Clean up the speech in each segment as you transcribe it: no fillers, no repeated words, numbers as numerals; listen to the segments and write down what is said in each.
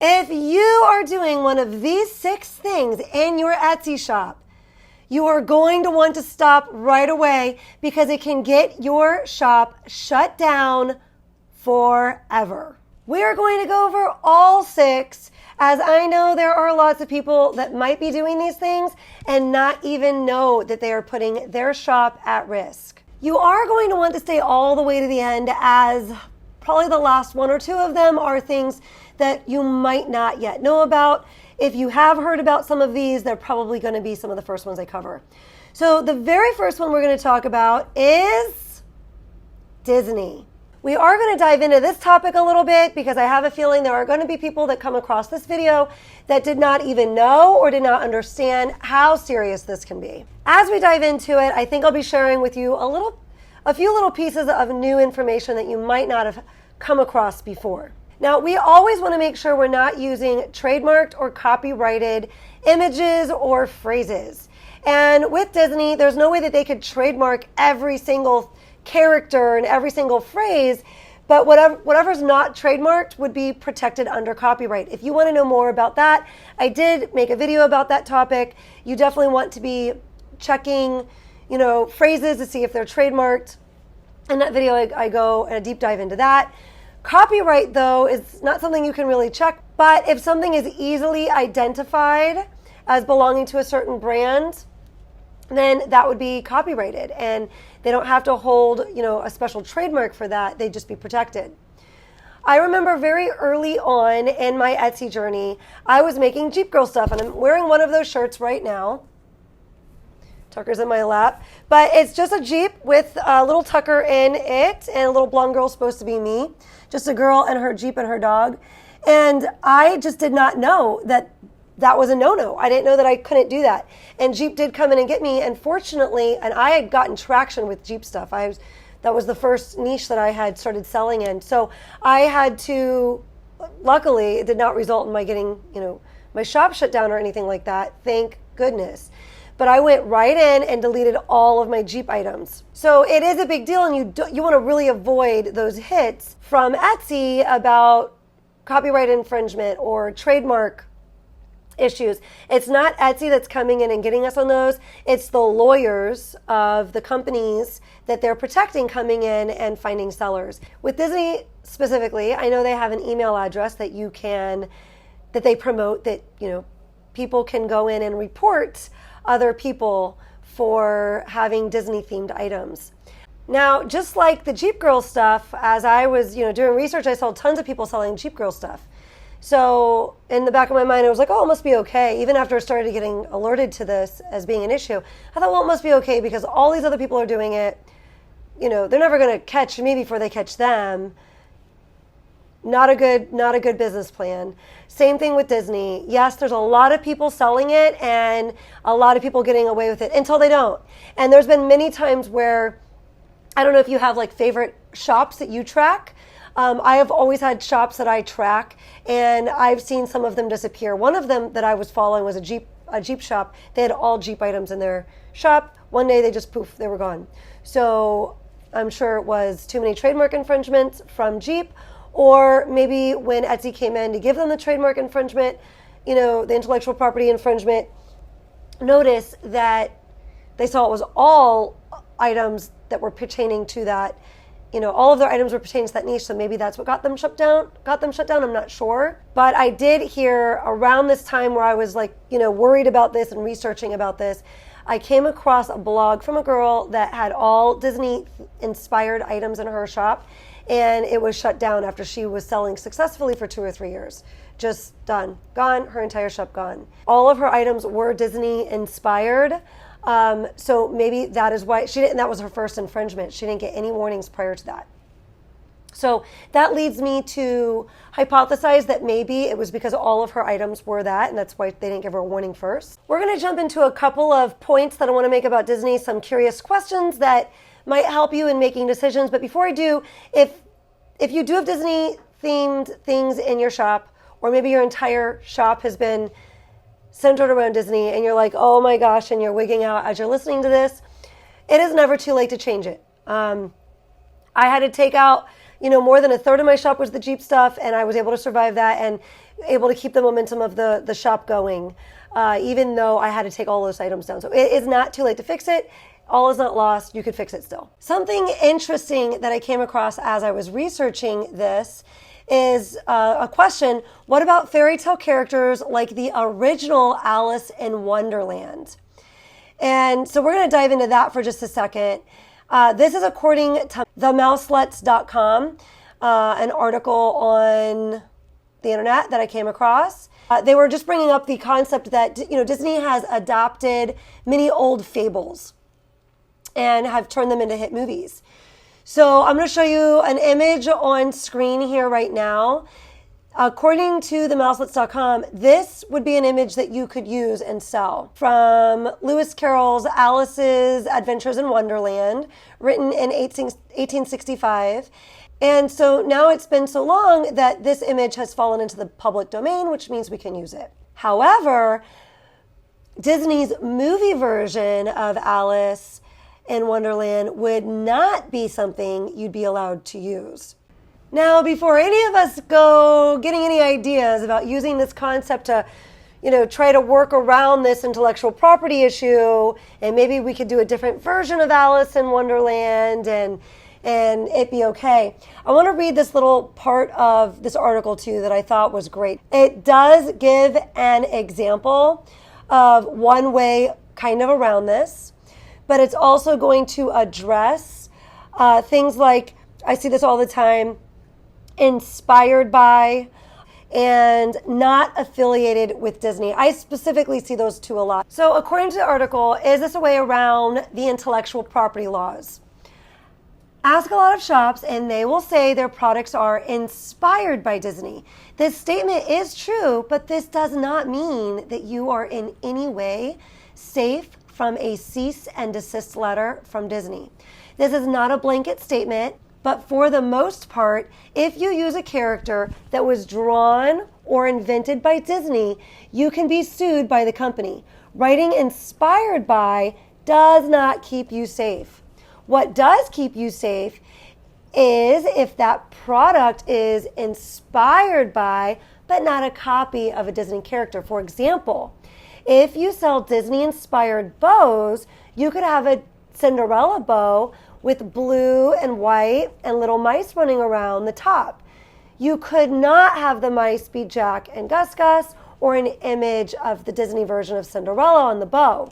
If you are doing one of these 6 things in your Etsy shop, you are going to want to stop right away because it can get your shop shut down forever. We are going to go over all 6, as I know there are lots of people that might be doing these things and not even know that they are putting their shop at risk. You are going to want to stay all the way to the end, as probably the last 1 or 2 of them are things that you might not yet know about. If you have heard about some of these, they're probably going to be some of the first ones I cover. So the very first one we're going to talk about is Disney. We are going to dive into this topic a little bit because I have a feeling there are going to be people that come across this video that did not even know or did not understand how serious this can be. As we dive into it, I think I'll be sharing with you a few little pieces of new information that you might not have come across before. Now, we always want to make sure we're not using trademarked or copyrighted images or phrases. And with Disney, there's no way that they could trademark every single character and every single phrase, but whatever's not trademarked would be protected under copyright. If you want to know more about that, I did make a video about that topic. You definitely want to be checking, phrases to see if they're trademarked. In that video, I go and a deep dive into that. Copyright, though, is not something you can really check, but if something is easily identified as belonging to a certain brand, then that would be copyrighted, and they don't have to hold, a special trademark for that. They'd just be protected. I remember very early on in my Etsy journey, I was making Jeep Girl stuff, and I'm wearing one of those shirts right now. Tucker's in my lap, but it's just a Jeep with a little Tucker in it, and a little blonde girl supposed to be me. Just a girl and her Jeep and her dog. And I just did not know that was a no-no. I didn't know that I couldn't do that. And Jeep did come in and get me, and fortunately, and I had gotten traction with Jeep stuff. That was the first niche that I had started selling in. So I had to, luckily, it did not result in my getting, my shop shut down or anything like that. Thank goodness. But I went right in and deleted all of my Jeep items. So it is a big deal, and you want to really avoid those hits from Etsy about copyright infringement or trademark issues. It's not Etsy that's coming in and getting us on those. It's the lawyers of the companies that they're protecting coming in and finding sellers. With Disney specifically, I know they have an email address that they promote that, people can go in and report other people for having Disney-themed items. Now, just like the Jeep Girl stuff, as I was, doing research, I saw tons of people selling Jeep Girl stuff. So in the back of my mind, I was like, oh, it must be okay. Even after I started getting alerted to this as being an issue, I thought, well, it must be okay because all these other people are doing it. They're never going to catch me before they catch them. Not a good business plan. Same thing with Disney. Yes, there's a lot of people selling it and a lot of people getting away with it until they don't. And there's been many times where, I don't know if you have like favorite shops that you track. I have always had shops that I track, and I've seen some of them disappear. One of them that I was following was a Jeep shop. They had all Jeep items in their shop. One day they just poof, they were gone. So I'm sure it was too many trademark infringements from Jeep, or maybe when Etsy came in to give them the trademark infringement, the intellectual property infringement notice, that they saw it was all items that were pertaining to that. All of their items were pertaining to that niche, so maybe that's what got them shut down. I'm not sure. But I did hear around this time where I was worried about this and researching about this, I came across a blog from a girl that had all Disney-inspired items in her shop, and it was shut down after she was selling successfully for 2 or 3 years. Just done. Gone. Her entire shop gone. All of her items were Disney-inspired. So maybe that is why she didn't, that was her first infringement. She didn't get any warnings prior to that. So that leads me to hypothesize that maybe it was because all of her items were that, and that's why they didn't give her a warning first. We're going to jump into a couple of points that I want to make about Disney, some curious questions that might help you in making decisions. But before I do, if you do have Disney-themed things in your shop, or maybe your entire shop has been centered around Disney, and you're like, oh my gosh, and you're wigging out as you're listening to this, it is never too late to change it. I had to take out, more than a third of my shop was the Jeep stuff, and I was able to survive that. And, able to keep the momentum of the shop going, even though I had to take all those items down. So it is not too late to fix it. All is not lost. You could fix it still. Something interesting that I came across as I was researching this is a question: what about fairy tale characters like the original Alice in Wonderland? And so we're going to dive into that for just a second. This is according to themouselets.com, an article on the internet that I came across. They were just bringing up the concept that, Disney has adopted many old fables and have turned them into hit movies. So I'm going to show you an image on screen here right now. According to themouselets.com, this would be an image that you could use and sell from Lewis Carroll's Alice's Adventures in Wonderland, written in 1865. And so now it's been so long that this image has fallen into the public domain, which means we can use it. However, Disney's movie version of Alice in Wonderland would not be something you'd be allowed to use. Now, before any of us go getting any ideas about using this concept to, try to work around this intellectual property issue, and maybe we could do a different version of Alice in Wonderland and it be okay, I want to read this little part of this article to you that I thought was great. It does give an example of one way kind of around this, but it's also going to address things like, I see this all the time, inspired by and not affiliated with Disney. I specifically see those two a lot. So according to the article, is this a way around the intellectual property laws? Ask a lot of shops and they will say their products are inspired by Disney. This statement is true, but this does not mean that you are in any way safe from a cease and desist letter from Disney. This is not a blanket statement, but for the most part, if you use a character that was drawn or invented by Disney, you can be sued by the company. Writing inspired by does not keep you safe. What does keep you safe is if that product is inspired by, but not a copy of a Disney character. For example, if you sell Disney-inspired bows, you could have a Cinderella bow with blue and white and little mice running around the top. You could not have the mice be Jack and Gus Gus or an image of the Disney version of Cinderella on the bow.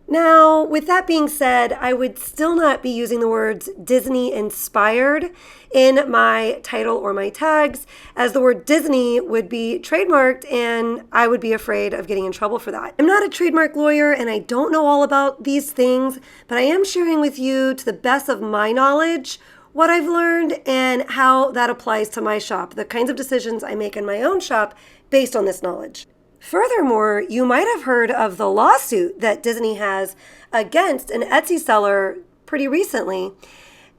Now, with that being said, I would still not be using the words Disney inspired in my title or my tags, as the word Disney would be trademarked and I would be afraid of getting in trouble for that. I'm not a trademark lawyer and I don't know all about these things, but I am sharing with you, to the best of my knowledge, what I've learned and how that applies to my shop, the kinds of decisions I make in my own shop based on this knowledge. Furthermore, you might have heard of the lawsuit that Disney has against an Etsy seller pretty recently.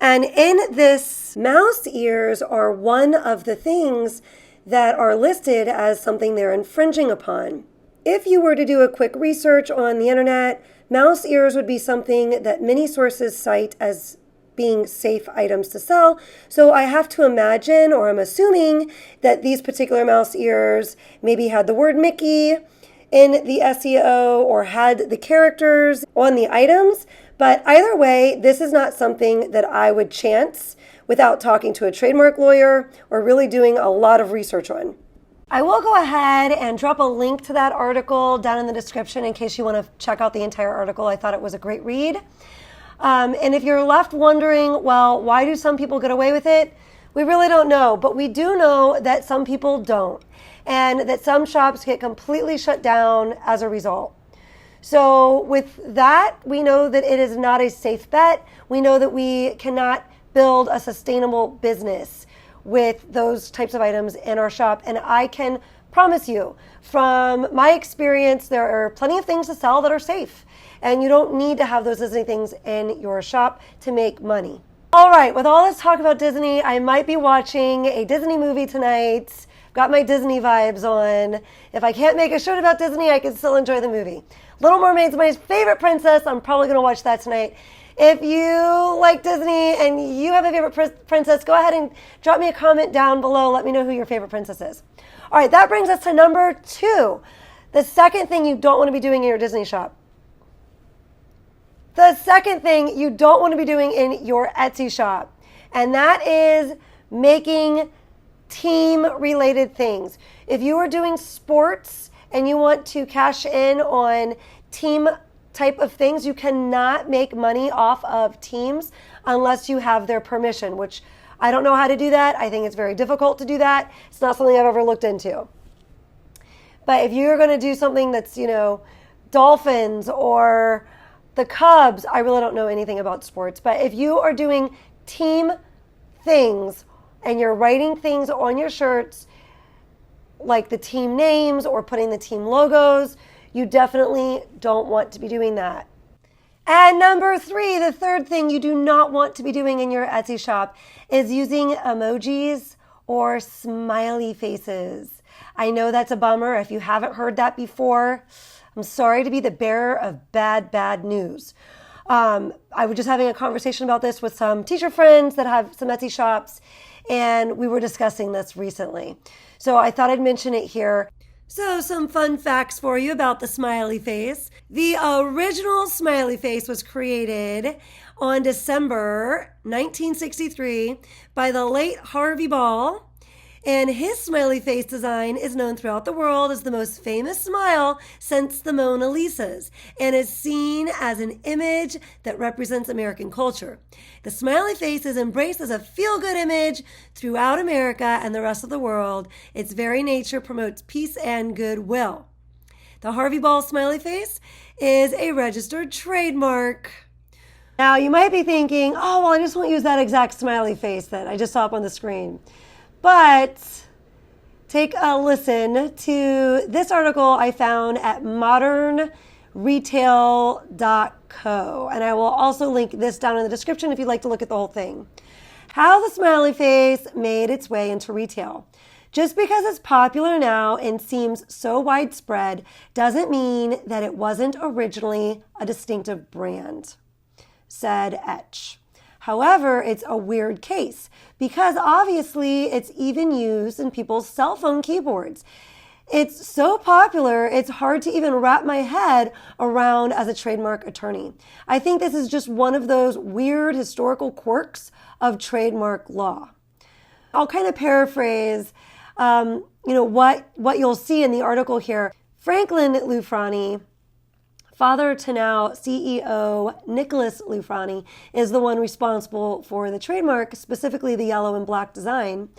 And in this, mouse ears are one of the things that are listed as something they're infringing upon. If you were to do a quick research on the internet, mouse ears would be something that many sources cite as being safe items to sell. So I have to imagine, or I'm assuming, that these particular mouse ears maybe had the word Mickey in the SEO or had the characters on the items. But either way, this is not something that I would chance without talking to a trademark lawyer or really doing a lot of research on. I will go ahead and drop a link to that article down in the description in case you want to check out the entire article. I thought it was a great read. And if you're left wondering, well, why do some people get away with it? We really don't know, but we do know that some people don't, and that some shops get completely shut down as a result. So with that, we know that it is not a safe bet. We know that we cannot build a sustainable business with those types of items in our shop. And I can promise you, from my experience, there are plenty of things to sell that are safe. And you don't need to have those Disney things in your shop to make money. All right, with all this talk about Disney, I might be watching a Disney movie tonight. Got my Disney vibes on. If I can't make a shirt about Disney, I can still enjoy the movie. Little Mermaid's my favorite princess. I'm probably going to watch that tonight. If you like Disney and you have a favorite princess, go ahead and drop me a comment down below. Let me know who your favorite princess is. All All right, that brings us to number 2. The second thing you don't want to be doing in your Disney shop. The second thing you don't want to be doing in your Etsy shop, and that is making team-related things. If you are doing sports and you want to cash in on team type of things, you cannot make money off of teams unless you have their permission, which I don't know how to do that. I think it's very difficult to do that. It's not something I've ever looked into. But if you're going to do something that's, Dolphins or the Cubs, I really don't know anything about sports, but if you are doing team things and you're writing things on your shirts, like the team names or putting the team logos, you definitely don't want to be doing that. And number 3, the third thing you do not want to be doing in your Etsy shop is using emojis or smiley faces. I know that's a bummer. If you haven't heard that before, I'm sorry to be the bearer of bad news. I was just having a conversation about this with some teacher friends that have some Etsy shops, and we were discussing this recently. So I thought I'd mention it here. So some fun facts for you about the smiley face. The original smiley face was created on December 1963 by the late Harvey Ball. And his smiley face design is known throughout the world as the most famous smile since the Mona Lisa's, and is seen as an image that represents American culture. The smiley face is embraced as a feel-good image throughout America and the rest of the world. Its very nature promotes peace and goodwill. The Harvey Ball smiley face is a registered trademark. Now, you might be thinking, oh, well, I just won't use that exact smiley face that I just saw up on the screen. But take a listen to this article I found at modernretail.co. And I will also link this down in the description if you'd like to look at the whole thing. How the smiley face made its way into retail. Just because it's popular now and seems so widespread doesn't mean that it wasn't originally a distinctive brand, said Etch. However, it's a weird case because obviously it's even used in people's cell phone keyboards. It's so popular, it's hard to even wrap my head around as a trademark attorney. I think this is just one of those weird historical quirks of trademark law. I'll kind of paraphrase, what you'll see in the article here. Franklin Lufrani, father to now CEO Nicholas Lufrani, is the one responsible for the trademark, specifically the yellow and black design.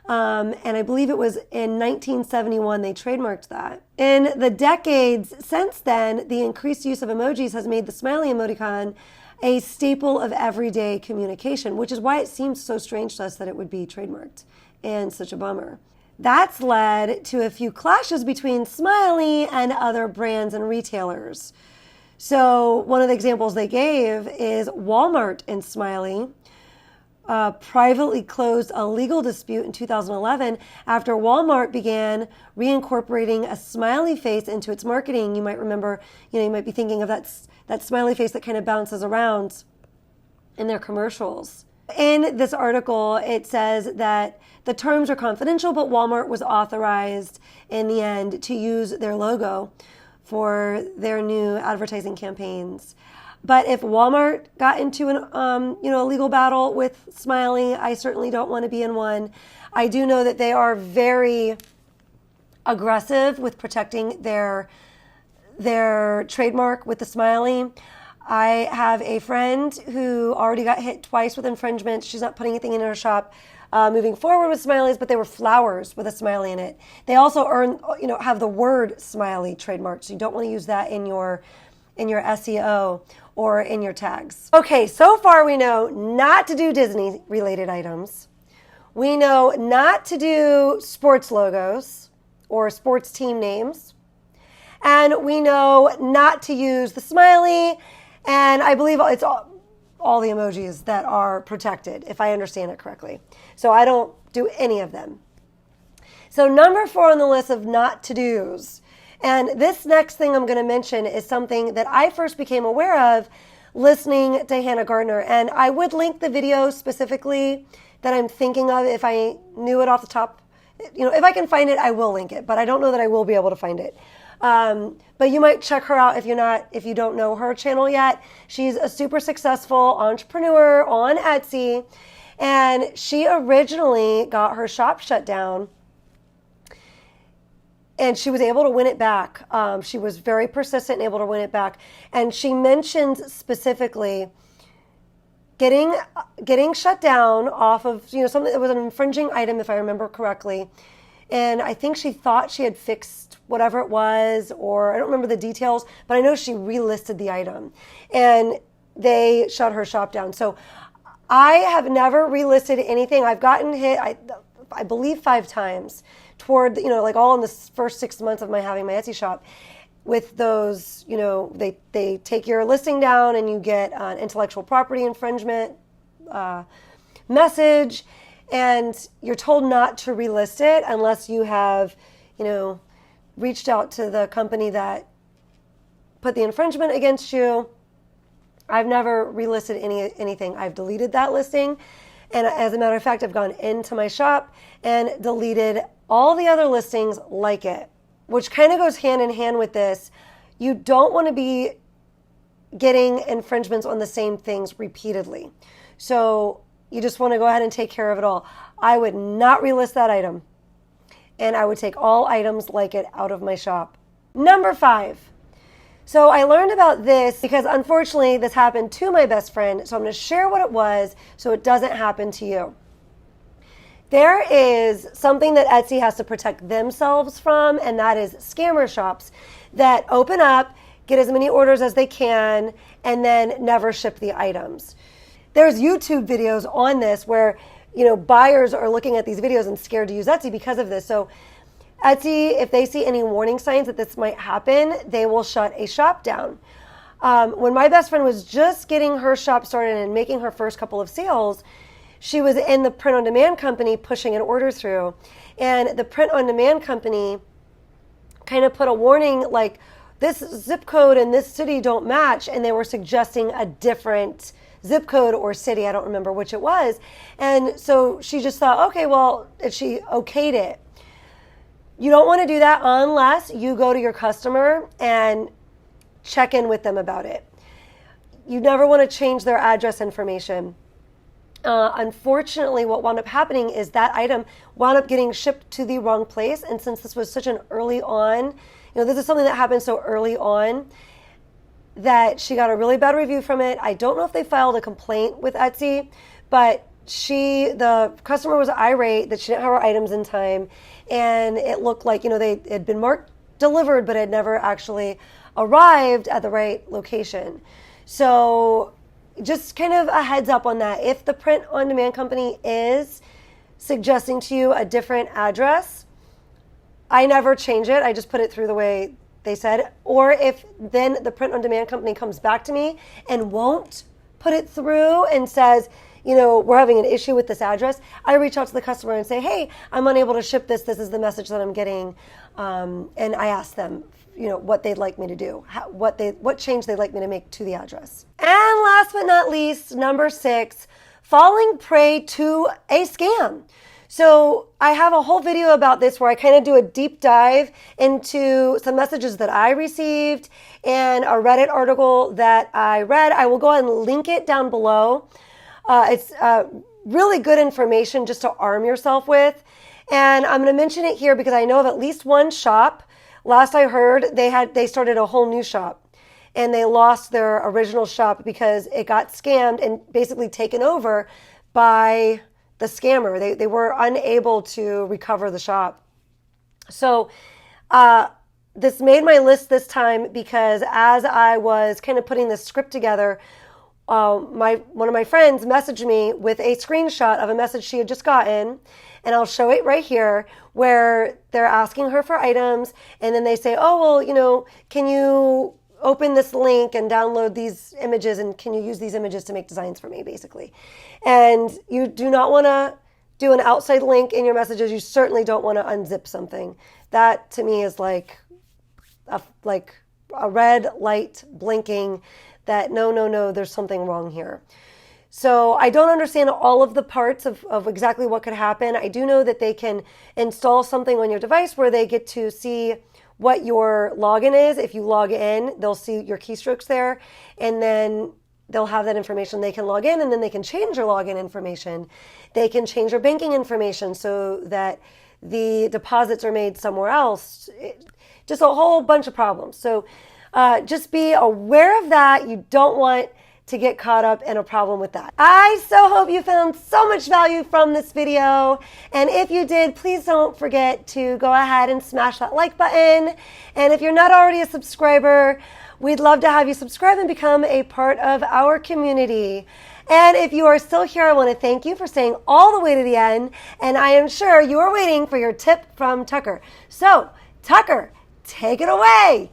And I believe it was in 1971 they trademarked that. In the decades since then, the increased use of emojis has made the smiley emoticon a staple of everyday communication, which is why it seems so strange to us that it would be trademarked and such a bummer. That's led to a few clashes between Smiley and other brands and retailers. So one of the examples they gave is Walmart and Smiley privately closed a legal dispute in 2011 after Walmart began reincorporating a smiley face into its marketing. You might remember, you might be thinking of that smiley face that kind of bounces around in their commercials. In this article, it says that the terms are confidential, but Walmart was authorized in the end to use their logo for their new advertising campaigns. But if Walmart got into a legal battle with Smiley, I certainly don't want to be in one. I do know that they are very aggressive with protecting their trademark with the Smiley. I have a friend who already got hit twice with infringement. She's not putting anything in her shop moving forward with smileys, but they were flowers with a smiley in it. They also have the word smiley trademarked, so you don't want to use that in your SEO or in your tags. Okay, so far we know not to do Disney related items. We know not to do sports logos or sports team names. And we know not to use the smiley, and I believe it's all the emojis that are protected, if I understand it correctly. So I don't do any of them. So number 4 on the list of not to-dos. And this next thing I'm going to mention is something that I first became aware of listening to Hannah Gardner. And I would link the video specifically that I'm thinking of if I knew it off the top, if I can find it, I will link it, but I don't know that I will be able to find it. But you might check her out if you don't know her channel yet. She's a super successful entrepreneur on Etsy, and she originally got her shop shut down, and she was able to win it back. She was very persistent and able to win it back. And she mentioned specifically getting shut down off of, something that was an infringing item, if I remember correctly. And I think she thought she had fixed whatever it was, or I don't remember the details, but I know she relisted the item and they shut her shop down. So I have never relisted anything. I've gotten hit, I believe 5 times toward, like all in the first 6 months of having my Etsy shop with those, they take your listing down and you get an intellectual property infringement message, and you're told not to relist it unless you have, reached out to the company that put the infringement against you. I've never relisted anything. I've deleted that listing. And as a matter of fact, I've gone into my shop and deleted all the other listings like it, which kind of goes hand in hand with this. You don't want to be getting infringements on the same things repeatedly. So you just want to go ahead and take care of it all. I would not relist that item, and I would take all items like it out of my shop. Number 5. So I learned about this because unfortunately this happened to my best friend. So I'm going to share what it was so it doesn't happen to you. There is something that Etsy has to protect themselves from, and that is scammer shops that open up, get as many orders as they can, and then never ship the items. There's YouTube videos on this where, buyers are looking at these videos and scared to use Etsy because of this. So Etsy, if they see any warning signs that this might happen, they will shut a shop down. When my best friend was just getting her shop started and making her first couple of sales, she was in the print-on-demand company pushing an order through. And the print-on-demand company kind of put a warning like, this zip code and this city don't match, and they were suggesting a different zip code or city. I don't remember which it was. And so she just thought, okay, well, she okayed it. You don't want to do that unless you go to your customer and check in with them about it. You never want to change their address information. Unfortunately, what wound up happening is that item wound up getting shipped to the wrong place. And since this was such an early on, this is something that happened so early on that she got a really bad review from it. I don't know if they filed a complaint with Etsy, but the customer was irate that she didn't have her items in time. And it looked like, they had been marked delivered, but had never actually arrived at the right location. So just kind of a heads up on that. If the print-on-demand company is suggesting to you a different address, I never change it. I just put it through the way they said. Or if then the print-on-demand company comes back to me and won't put it through and says, we're having an issue with this address, I reach out to the customer and say, hey, I'm unable to ship this. This is the message that I'm getting. And I ask them, what they'd like me to do, what change they'd like me to make to the address. And last but not least, number 6, falling prey to a scam. So I have a whole video about this where I kind of do a deep dive into some messages that I received and a Reddit article that I read. I will go ahead and link it down below. It's really good information just to arm yourself with. And I'm going to mention it here because I know of at least one shop. Last I heard, they started a whole new shop, and they lost their original shop because it got scammed and basically taken over by the scammer. They were unable to recover the shop. So this made my list this time because as I was kind of putting this script together, one of my friends messaged me with a screenshot of a message she had just gotten, and I'll show it right here, where they're asking her for items, and then they say, oh, well, can you open this link and download these images, and can you use these images to make designs for me, basically. And you do not want to do an outside link in your messages. You certainly don't want to unzip something. That, to me, is like a red light blinking that no, there's something wrong here. So I don't understand all of the parts of exactly what could happen. I do know that they can install something on your device where they get to see what your login is. If you log in, they'll see your keystrokes there, and then they'll have that information. They can log in, and then they can change your login information. They can change your banking information so that the deposits are made somewhere else. Just a whole bunch of problems. So just be aware of that. You don't want to get caught up in a problem with that. I so hope you found so much value from this video. And if you did, please don't forget to go ahead and smash that like button. And if you're not already a subscriber, we'd love to have you subscribe and become a part of our community. And if you are still here, I want to thank you for staying all the way to the end. And I am sure you are waiting for your tip from Tucker. So, Tucker, take it away.